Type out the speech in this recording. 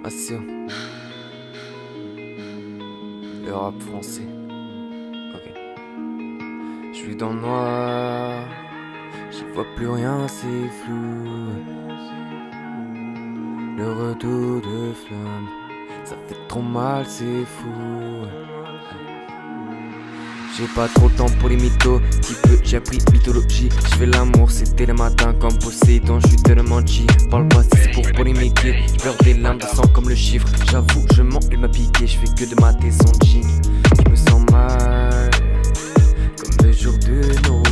Assez. Le rap français. Ok. Je suis dans le noir. J'y vois plus rien, c'est flou. Le retour de flamme, ça fait trop mal, c'est fou. J'ai pas trop le temps pour les mythos. Petit peu, j'ai appris mythologie. Je fais l'amour, c'était le matin comme Poséidon. Je suis tellement G. Parle pas si c'est pour polémiquer. Je pleure des larmes de sang comme le chiffre. J'avoue, je mens, il m'a piqué. Je fais que de mater son jean. Je me sens mal, comme le jour de Noël.